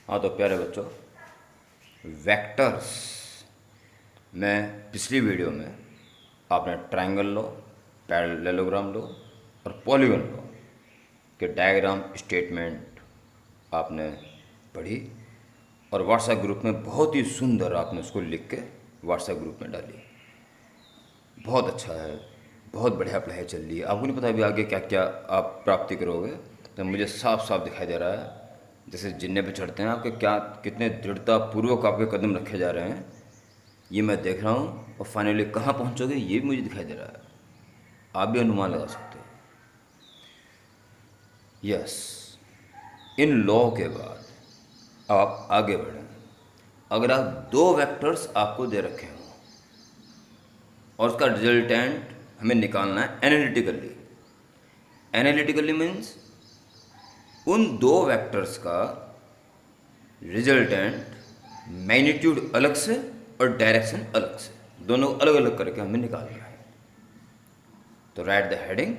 हाँ तो प्यारे बच्चों, वेक्टर्स में पिछली वीडियो में आपने ट्रायंगल लो, पैरेललोग्राम लो और पॉलीगन लो के डायग्राम स्टेटमेंट आपने पढ़ी और व्हाट्सएप ग्रुप में बहुत ही सुंदर आपने उसको लिख के व्हाट्सएप ग्रुप में डाली। बहुत अच्छा है, बहुत बढ़िया पढ़ाई चल रही है। आपको नहीं पता अभी आगे क्या क्या आप प्राप्ति करोगे, तो मुझे साफ साफ दिखाई दे रहा है जैसे जिन्ने पे चढ़ते हैं आपके क्या कितने दृढ़ता पूर्वक आपके कदम रखे जा रहे हैं, ये मैं देख रहा हूँ। और फाइनली कहाँ पहुँचोगे ये भी मुझे दिखाई दे रहा है, आप भी अनुमान लगा सकते हो। यस, इन लॉ के बाद आप आगे बढ़ें। अगर आप दो वेक्टर्स आपको दे रखे हों और उसका रिजल्टेंट हमें निकालना है एनालिटिकली। एनालिटिकली मीन्स उन दो वेक्टर्स का रिजल्टेंट मैग्नीट्यूड अलग से और डायरेक्शन अलग से, दोनों अलग अलग करके हमें निकालना है। तो right the heading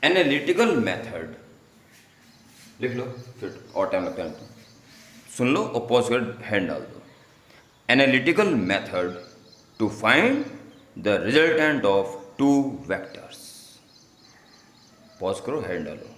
analytical method लिख लो, फिर और टाइम लगता है तो सुन लो और पॉज कर हैंड डाल दो। Analytical method to find the resultant of two vectors. Pause करो, हैंड डालो।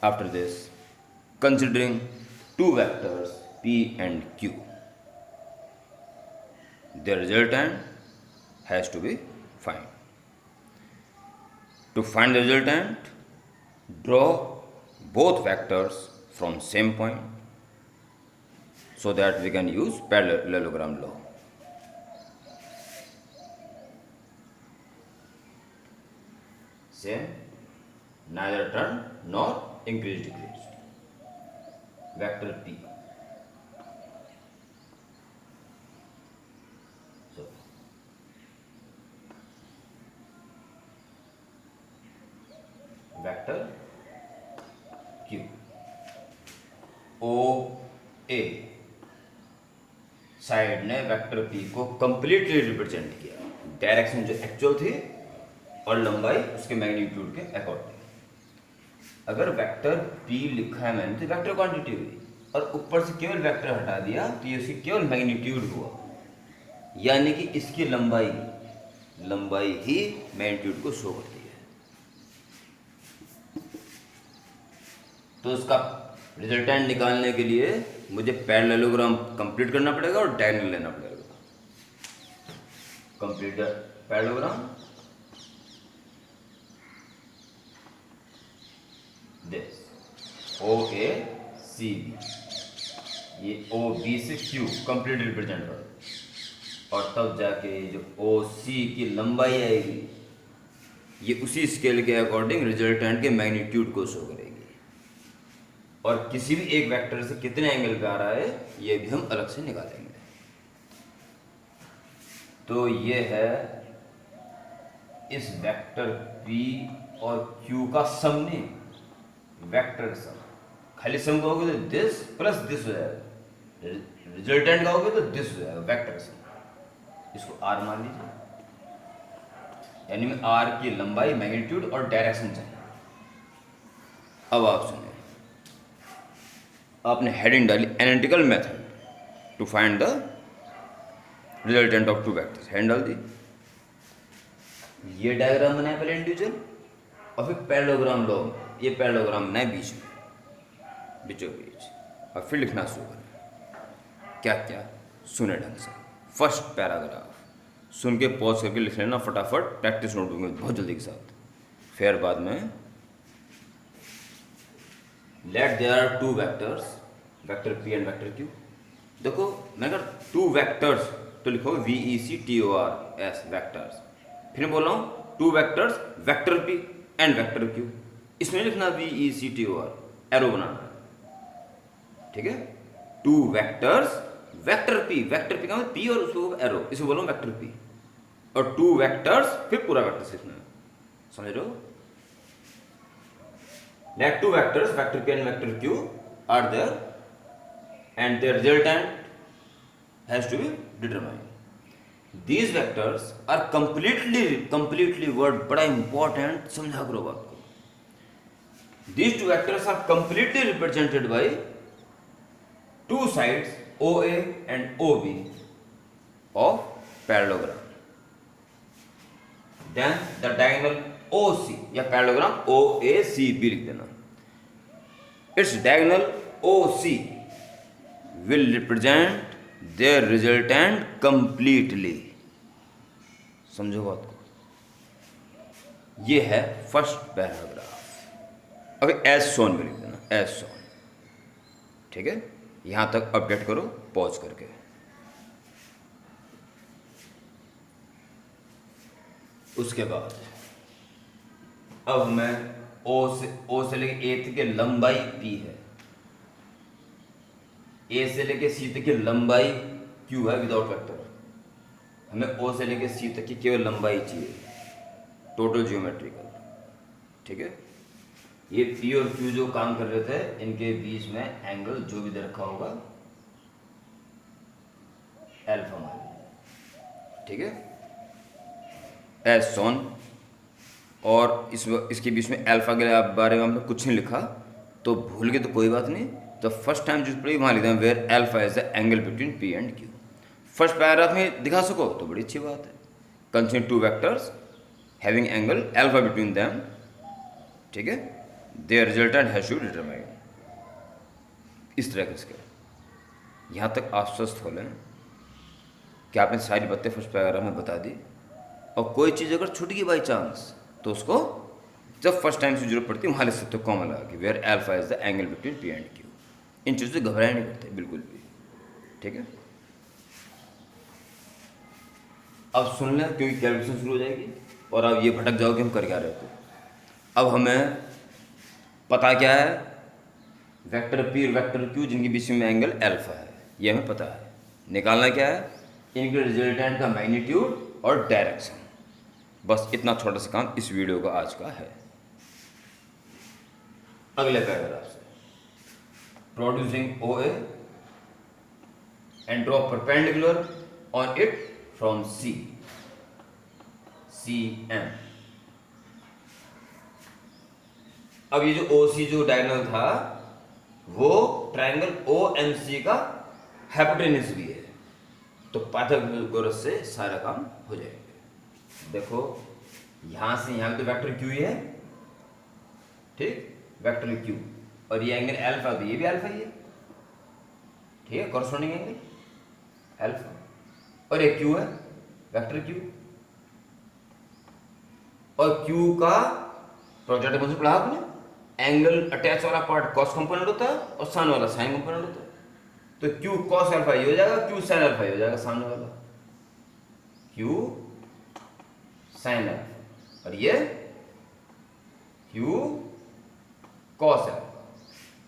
After this, considering two vectors P and Q, their resultant has to be found. To find the resultant, draw both vectors from same point so that we can use parallelogram law. Same, neither turn nor increase decrease. Vector P. So vector Q. O A side ने vector P को completely represent किया, direction जो actual थी और लंबाई उसके magnitude के according. अगर वेक्टर P लिखा है मैंने तो वेक्टर क्वांटिटी हुई, और ऊपर से केवल वेक्टर हटा दिया तो ये उसकी केवल मैग्नीट्यूड हुआ, यानी कि इसकी लंबाई ही मैग्नीट्यूड को शो करती है। तो उसका रिजल्टेंट निकालने के लिए मुझे पैरेललोग्राम कंप्लीट करना पड़ेगा और डायगोनल लेना पड़ेगा। कंप्लीट पैरेललोग्राम, ओ ए सी बी, ये ओ बी से क्यू कंप्लीट रिप्रेजेंट करो, और तब जाके जो ओ सी की लंबाई आएगी ये उसी स्केल के अकॉर्डिंग रिजल्टेंट के मैग्नीट्यूड को शो करेगी। और किसी भी एक वेक्टर से कितने एंगल पे आ रहा है ये भी हम अलग से निकालेंगे। तो ये है इस वेक्टर P और Q का सम नहीं, वेक्टर सम। खाली सम कहोगे तो दिस प्लस दिस हो जाएगा, रिजल्टेंट कहोगे तो दिस हो जाएगा, वेक्टर सम। इसको R मान लीजिए, यानी में R की लंबाई, मैग्नीट्यूड और डायरेक्शन चाहिए। अब आप सुनिए, आपने हेडिंग डाली analytical method to find the resultant of two vectors, hand डाल दी। ये डायग्राम बनाया पहले इंडिविजुअल, और फिर पैरेललोग्राम लो, ये पैरेललोग्राम बनाए बीचों बीच, और फिर लिखना शुरू करें। क्या क्या सुने ढंग से। फर्स्ट पैराग्राफ सुन के पॉज करके लिख लेना फटाफट, प्रैक्टिस नोटबुक में बहुत जल्दी के साथ। फिर बाद में let there are two vectors, vector P and vector Q। देखो मैंने कहा टू वेक्टर्स तो लिखो VECTORS वेक्टर्स। फिर बोल रहा हूँ to vectors vector P and vector Q, इसमें लिखना VECTOR, एरो बनाना, ठीक है। टू वेक्टर्स वेक्टर पी का मतलब पी और उसको एरो, इसे बोलो वेक्टर पी, और टू वेक्टर्स, फिर पूरा वेक्टर से इसमें, समझ रहे हो? Let two vectors, vector p and vector q, are there, and their resultant has to be determined. These vectors are completely word बड़ा important, समझा करो बात को. These two vectors are completely represented by two sides OA and OB of parallelogram. Then the diagonal OC या parallelogram OACB लिख देना. Its diagonal OC will represent their resultant completely. समझो बात को. ये है फर्स्ट पैराग्राफ. अभी एज शोन में लिख देना, एज शोन. ठीक है, यहां तक अपडेट करो पॉज करके. उसके बाद अब मैं ओ से लेके ए तक की लंबाई पी है, ए से लेके सी तक की लंबाई क्यू है विदाउट वेक्टर. हमें ओ से लेके सी तक की केवल लंबाई चाहिए, टोटल ज्योमेट्रिकल. ठीक है, ये पी और क्यू जो काम कर रहे थे, इनके बीच में एंगल जो भी दे रखा होगा अल्फा मान लीजिए. ठीक है, एज सोन. और इसके बीच में अल्फा के बारे में हमने कुछ नहीं लिखा, तो भूल गए तो कोई बात नहीं. तो फर्स्ट टाइम जो पढ़ी वहाँ लिखते हैं where alpha is the angle between P and Q. First paragraph में दिखा सको तो बड़ी अच्छी बात है. Consider two vectors having angle alpha between them. ठीक है, their resultant has to determine. इस तरह के यहाँ तक आप स्वस्थ हो लें कि आपने सारी बातें फर्स्ट पैराग्राफ में बता दी. और कोई चीज़ अगर छूट गई बाई चांस तो उसको जब फर्स्ट टाइम से जरूरत पड़ती है वहाँ लिख सकते हो कॉमा लगा कि where alpha is the angle between P and Q. इन चीज़ों से घबराए नहीं करते बिल्कुल भी. ठीक है, अब सुन लें क्योंकि कैलकुलेशन शुरू हो जाएगी और अब ये भटक जाओगे हम कर क्या रहे थे. अब हमें पता क्या है, वेक्टर पी और वेक्टर क्यू जिनके बीच में एंगल अल्फा है, ये हमें पता है. निकालना क्या है, इनके रिजल्टेंट का मैग्नीट्यूड और डायरेक्शन. बस इतना छोटा सा काम इस वीडियो का आज का है. अगले पैराग्राफ से producing O and draw perpendicular on it from C M. अब ये जो ओ सी जो डायगोनल था वो ट्रायंगल ओ एम सी का हाइपोटेन्यूज भी है. तो पाइथागोरस से सारा काम हो जाएगा. देखो यहां से यहां तो वेक्टर क्यू ही है. ठीक, वेक्टर क्यू, और ये एंगल अल्फा, तो ये भी अल्फा ही है. ठीक है, कॉरस्पॉन्डिंग एंगल अल्फा. और ये क्यू है, वेक्टर क्यू. और क्यू का प्रोजेक्ट कौन से पढ़ा आपने, एंगल अटैच वाला पार्ट कॉस कंपोनेंट होता है और साइन वाला साइन कंपोनेंट होता है. तो क्यू कॉस अल्फा ये हो जाएगा, क्यू साइन अल्फा ये हो जाएगा सामने वाला, क्यू साइन अल्फा, और ये क्यू कॉस अल्फा.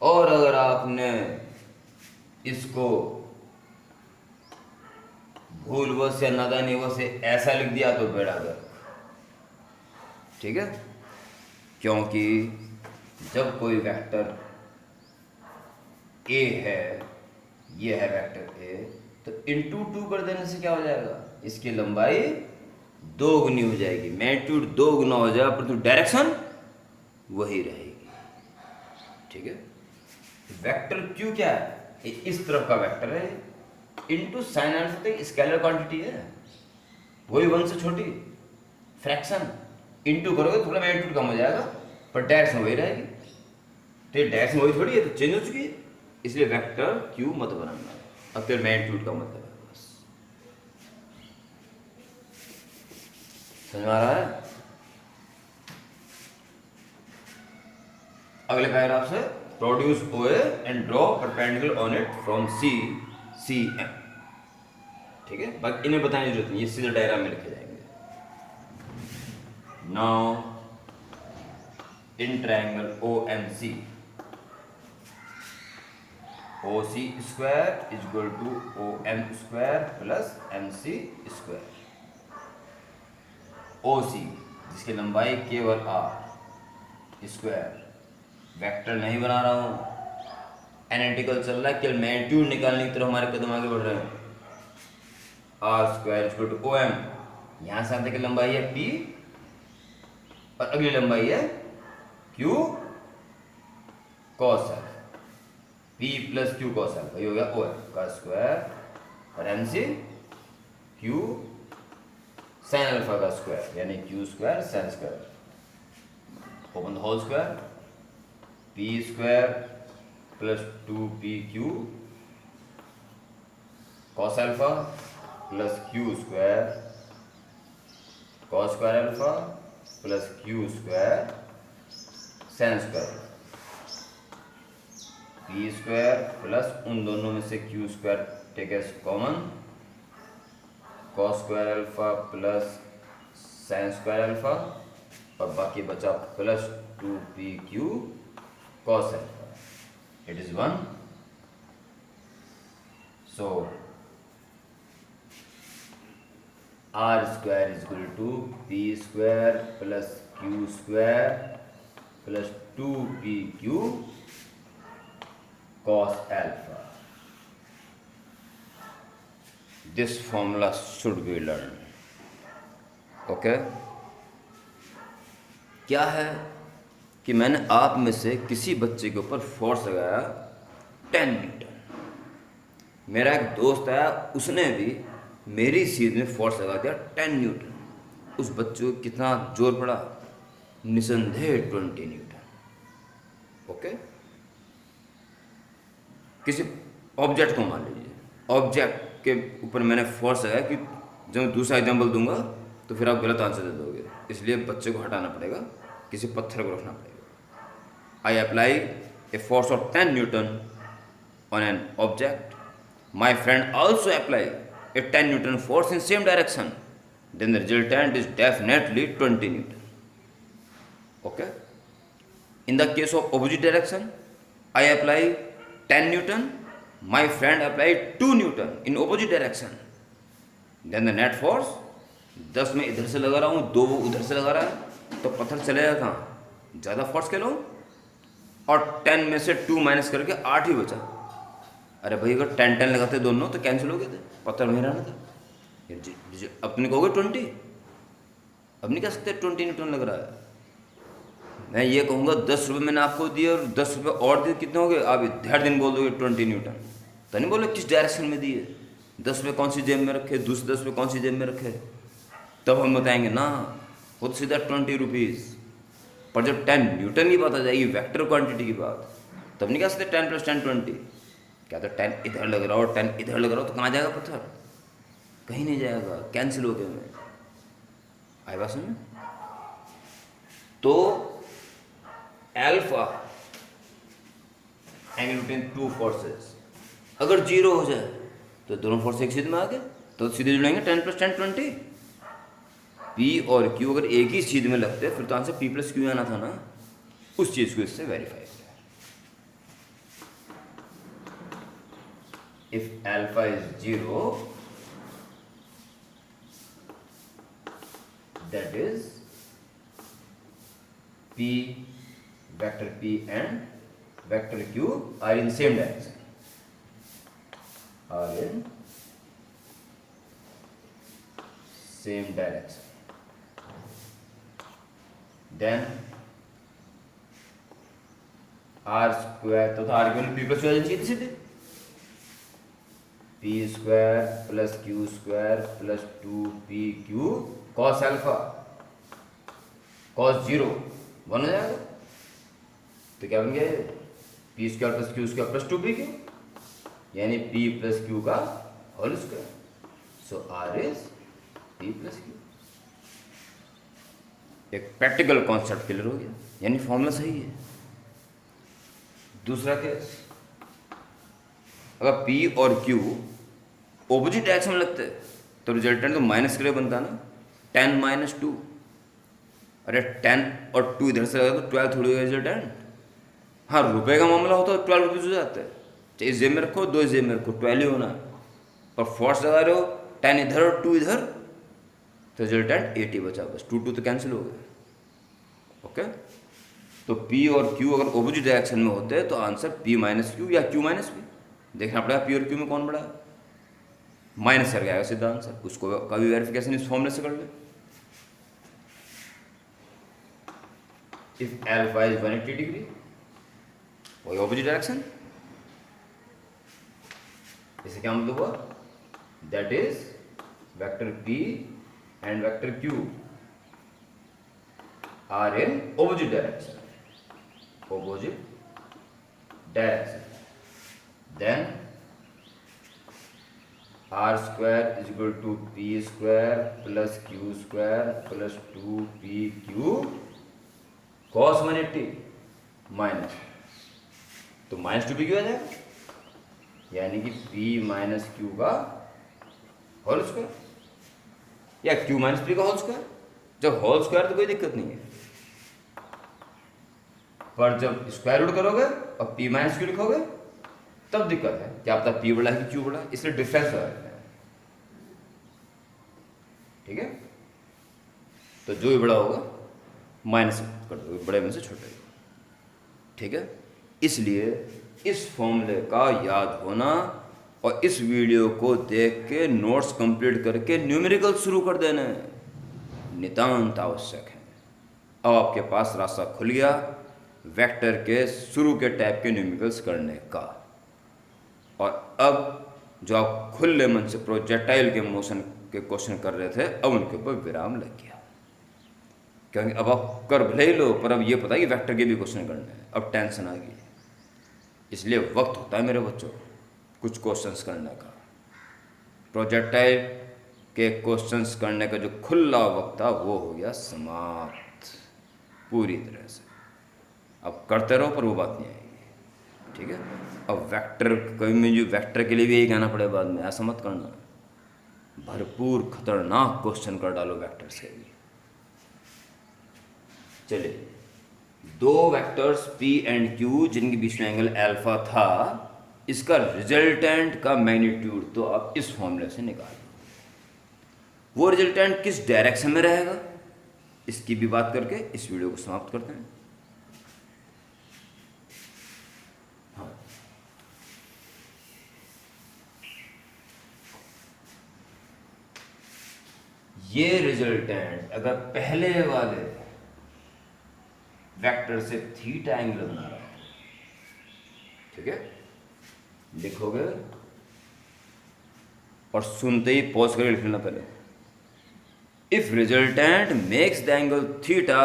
और अगर आपने इसको भूलवश या नादानीवश से ऐसा लिख दिया तो बेड़ा गर्क. ठीक है, क्योंकि जब कोई वेक्टर ए है, ये है वेक्टर ए, तो इंटू 2 कर देने से क्या हो जाएगा, इसकी लंबाई 2 गुनी हो जाएगी, मैग्नीट्यूड 2 गुना हो जाएगा, परंतु डायरेक्शन वही रहेगी. ठीक है, वेक्टर क्यू क्या है, इस तरफ का वेक्टर है, इंटू साइन अल्फा तक स्केलर क्वांटिटी है, वही 1 से छोटी फ्रैक्शन. इंटू करोगे थोड़ा मैग्नीट्यूड कम हो जाएगा पर डायरेक्शन वही रहेगी. तो ये डायरेक्शन वही थोड़ी है, तो चेंज हो चुकी है. इसलिए वेक्टर क्यू मत बनाना, अब फिर मैग्नीट्यूड का मतलब है. बस समझ आ रहा है. अगले पैराग्राफ से produce O and draw perpendicular on it from C M. ठीक है, बाकी इन्हें बताने की जरूरत नहीं, ये सीधे डायग्राम में लिखे जाएंगे. Now in triangle O M C O C square is equal to O M square plus M C square. O C जिसकी लंबाई केवल आर स्क्वायर, वेक्टर नहीं बना रहा हूँ, एनालिटिकल चल रहा है, केवल मैग्नीट्यूड निकालने की तरफ हमारे कदम आगे बढ़ रहे हैं। R square equal to O M, यहाँ से आते की लंबाई है पी और अगली लंबाई है Q cos alpha, P plus Q cos alpha, ये हो गया ओ एम का स्क्वायर और M C Q sine alpha का स्क्वायर, यानी Q square sine square, open the whole square, P square plus 2pq cos alpha plus Q square cos square alpha plus Q square sine square, P square plus उन दोनों में से Q square take as common, cos square alpha plus sine square alpha और बाकी बचा plus 2pq cos alpha, it is 1। So R square is equal to P square plus Q square plus 2pq cos alpha. This formula should be learned. Okay? क्या है कि मैंने आप में से किसी बच्चे के ऊपर फोर्स लगाया 10 न्यूटन, मेरा एक दोस्त आया, उसने भी मेरी सीध में फोर्स लगा दिया 10 न्यूटन, उस बच्चे को कितना जोर पड़ा? निसंदेह 20 न्यूटन। ओके? किसी ऑब्जेक्ट को मान लीजिए, ऑब्जेक्ट के ऊपर मैंने फोर्स लगाया कि जब मैं दूसरा एग्जाम्पल दूंगा तो फिर आप गलत आंसर दे दोगे, इसलिए बच्चे को हटाना पड़ेगा, किसी पत्थर को रखना पड़ेगा। I apply a force of 10 newton on an object, my friend also apply a 10 newton force in same direction, then the resultant is definitely 20 newton. Okay? In the case of opposite direction, I apply 10 newton, my friend applied 2 newton in opposite direction, then the net force 10 में इधर से लगा रहा हूँ, 2 वो उधर से लगा रहा है, तो पत्थर चलेगा कहाँ? ज़्यादा फोर्स के लो, और 10 में से 2 माइनस करके 8 ही बचा। अरे भाई अगर 10 लगाते दोनों तो कैंसिल हो गए थे, पत्थर वहीं रहना था। अपने कहोगे 20, अब नहीं कह सकते 20 न्यूटन लग रहा है। मैं ये कहूँगा 10 रुपये मैंने आपको दिए और 10 रुपये और दिए, कितने हो गए? आप हर दिन बोल दोगे 20 न्यूटन, तो नहीं बोले किस डायरेक्शन में दिए, 10 रुपये कौन सी जेब में रखे, दूसरे 10 रुपये कौन सी जेब में रखे, तब हम बताएंगे ना वो तो सीधा 20 रुपीज़। पर जब 10 न्यूटन की बात आ जाएगी, वेक्टर क्वांटिटी की बात, तब नहीं कह सकते 10 + 10 20। क्या तो 10 इधर लग रहा हो और 10 इधर लग रहा हो तो कहाँ जाएगा पत्थर? कहीं नहीं जाएगा, कैंसिल हो गया। मैं आई बात समझ? तो एल्फा एंगल बिटवीन 2 फोर्सेस अगर 0 हो जाए तो दोनों फोर्स एक सीध में आ गए, तो सीधे जुड़ेंगे 10 + 10 20। पी और क्यू अगर एक ही सीध में लगते फिर तो आंसर पी प्लस क्यू आना था ना, उस चीज को इससे वेरीफाई किया। If alpha is 0 that is P vector P and vector Q are in same direction, are in same direction, then R square, तो R equal P plus Q आ जानी चाहिए सीधे, P square plus Q square plus 2pq cos alpha cos 0 1 हो जाएगा, तो क्या बन गया? P square plus Q square plus 2pq, यानी p प्लस क्यू का whole square. So R is p plus Q. एक प्रैक्टिकल कॉन्सेप्ट क्लियर हो गया, यानी फॉर्मूला सही है। दूसरा केस, अगर p और q ऑपोजिट डायरेक्शन में लगते तो रिजल्टेंट तो माइनस के लिए बनता ना, 10 - 2। अरे 10 और 2 इधर से लगा तो 12 थोड़ी होगा रिजल्टेंट। हाँ, रुपए का मामला होता तो 12 रुपीज़ हो जाते हैं, चाहे इस जेब में रखो, दो इस जेब में रखो, 12 ही होना है। और फोर्स लगा रहे हो, 10 इधर और 2 इधर, तो रिजल्टेंट 80 बचा, बस 2 2 तो कैंसिल हो गए। ओके, तो P और Q अगर ऑपोजिट डायरेक्शन में होते हैं तो आंसर P माइनस क्यू या Q माइनस P। देखना पड़ेगा P और Q में कौन बड़ा है, माइनस करके आएगा सीधा आंसर। उसको कभी वेरिफिकेशन इस फॉर्मूले से कर ले। इफ अल्फा इज 180 डिग्री, वही ऑपोजिट डायरेक्शन, इसे क्या मतलब हुआ, that is vector P and vector Q are in opposite direction, then r square is equal to p square plus q square plus 2pq cos 180 minus, तो minus 2pq आ जाएगा, यानी कि p minus Q का whole square या q minus p का whole square. जब whole square तो कोई दिक्कत नहीं है, पर जब स्क्वायर रूट करोगे और p माइनस क्यू लिखोगे तब दिक्कत है, क्या पता p बड़ा है कि q बड़ा है, इसलिए डिफरेंस लगा देते हैं। ठीक है, तो जो भी बड़ा होगा माइनस कर दो, बड़े में से छोटे। ठीक है, इसलिए इस फॉर्मूले का याद होना और इस वीडियो को देख के नोट्स कंप्लीट करके न्यूमेरिकल शुरू कर देना नितांत आवश्यक है। अब आपके पास रास्ता खुल गया वेक्टर के शुरू के टाइप के न्यूमेरिकल्स करने का, और अब जो आप खुले मन से प्रोजेक्टाइल के मोशन के क्वेश्चन कर रहे थे, अब उनके ऊपर विराम लग गया, क्योंकि अब आप कर भले ही लो, पर अब ये पता है कि वेक्टर के भी क्वेश्चन करने हैं, अब टेंशन आ गई। इसलिए वक्त होता है मेरे बच्चों कुछ क्वेश्चंस करने का, प्रोजेक्टाइल के क्वेश्चंस करने का जो खुला वक्त था वो हो गया समाप्त पूरी तरह से। अब करते रहो पर वो बात नहीं आएगी। ठीक है, अब वेक्टर कभी मुझे वेक्टर के लिए भी यही कहना पड़े बाद में, ऐसा मत करना, भरपूर खतरनाक क्वेश्चन कर डालो वेक्टर से भी। चलिए, दो वेक्टर्स P एंड Q जिनके बीच में एंगल अल्फा था, इसका रिजल्टेंट का मैग्नीट्यूड तो आप इस फॉर्मूले से निकाल लो। वो रिजल्टेंट किस डायरेक्शन में रहेगा इसकी भी बात करके इस वीडियो को समाप्त करते हैं। हाँ, ये रिजल्टेंट अगर पहले वाले वेक्टर से थीटा एंगल बना रहा है, ठीक है, लिखोगे और सुनते ही पॉज करके लिखना पहले, if resultant makes the angle theta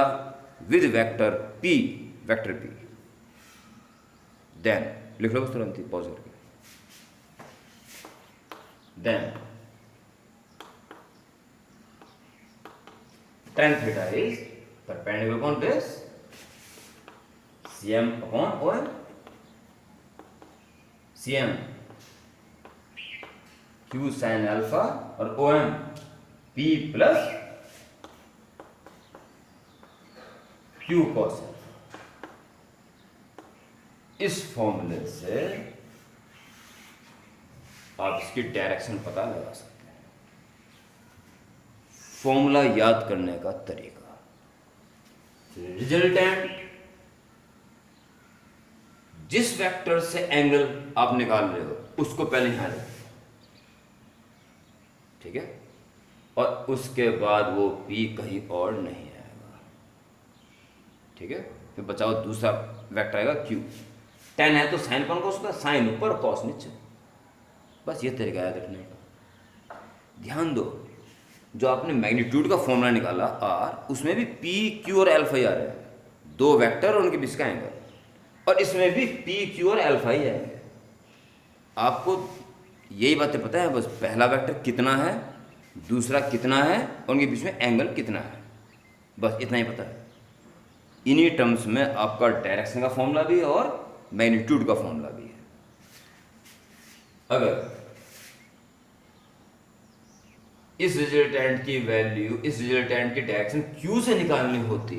with vector P, then लिख लो बस तुरंत ही पॉज करके, then tan theta is perpendicular upon base CM upon OM, CM Q sin अल्फा और OM P plus Q cos alpha. इस फॉर्मूले से आप इसकी डायरेक्शन पता लगा सकते हैं। फॉर्मूला याद करने का तरीका, रिजल्टेंट जिस वेक्टर से एंगल आप निकाल रहे हो उसको पहले यहां रखो, ठीक है, और उसके बाद वो P कहीं और नहीं आएगा। ठीक है, फिर बचाओ दूसरा वेक्टर आएगा Q, tan है तो साइन कौन कॉस का, साइन ऊपर कॉस नीचे, बस ये तरीका याद रखने का। ध्यान दो, जो आपने मैग्नीट्यूड का फॉर्मूला निकाला R, उसमें भी P, Q और अल्फा ही आ रहे हैं, दो वेक्टर और उनके बीच का एंगल, और इसमें भी P, Q और अल्फा ही आएंगे। आपको यही बातें पता है, बस पहला वेक्टर कितना है, दूसरा कितना है, और उनके बीच में एंगल कितना है, बस इतना ही पता है। इन्हीं टर्म्स में आपका डायरेक्शन का फॉर्मूला भी और मैग्नीट्यूड का फॉर्मूला भी है। अगर इस रिजल्टेंट की वैल्यू, इस रिजल्टेंट की डायरेक्शन Q से निकालनी होती,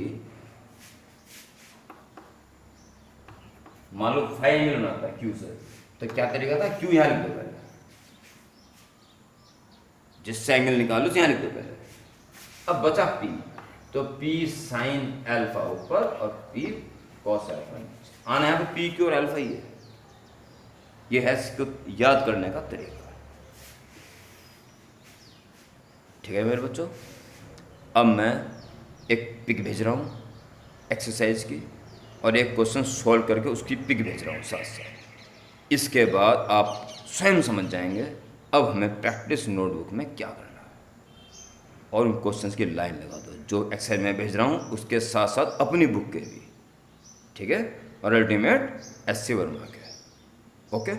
मान लो फाई एंगल बनाता है Q से, तो क्या तरीका था, क्यू यहाँ लिख दो पहले, जिससे एंगल निकालो यहाँ लिख दो पहले। अब बचा पी, तो पी साइन अल्फा ऊपर और पी कॉस अल्फा। आना यहाँ पे पी क्यू और अल्फा ही है। ये है इसको याद करने का तरीका। ठीक है मेरे बच्चों, अब मैं एक पिक भेज रहा हूँ एक्सरसाइज की, और एक क्वेश्चन सॉल्व करके उसकी पिक भेज रहा हूँ साथ साथ। इसके बाद आप स्वयं समझ जाएंगे अब हमें प्रैक्टिस नोटबुक में क्या करना है। और उन क्वेश्चंस की लाइन लगा दो जो एक्सरसाइज में भेज रहा हूँ, उसके साथ साथ अपनी बुक के भी। ठीक है, और अल्टीमेट SC वर्मा के। ओके।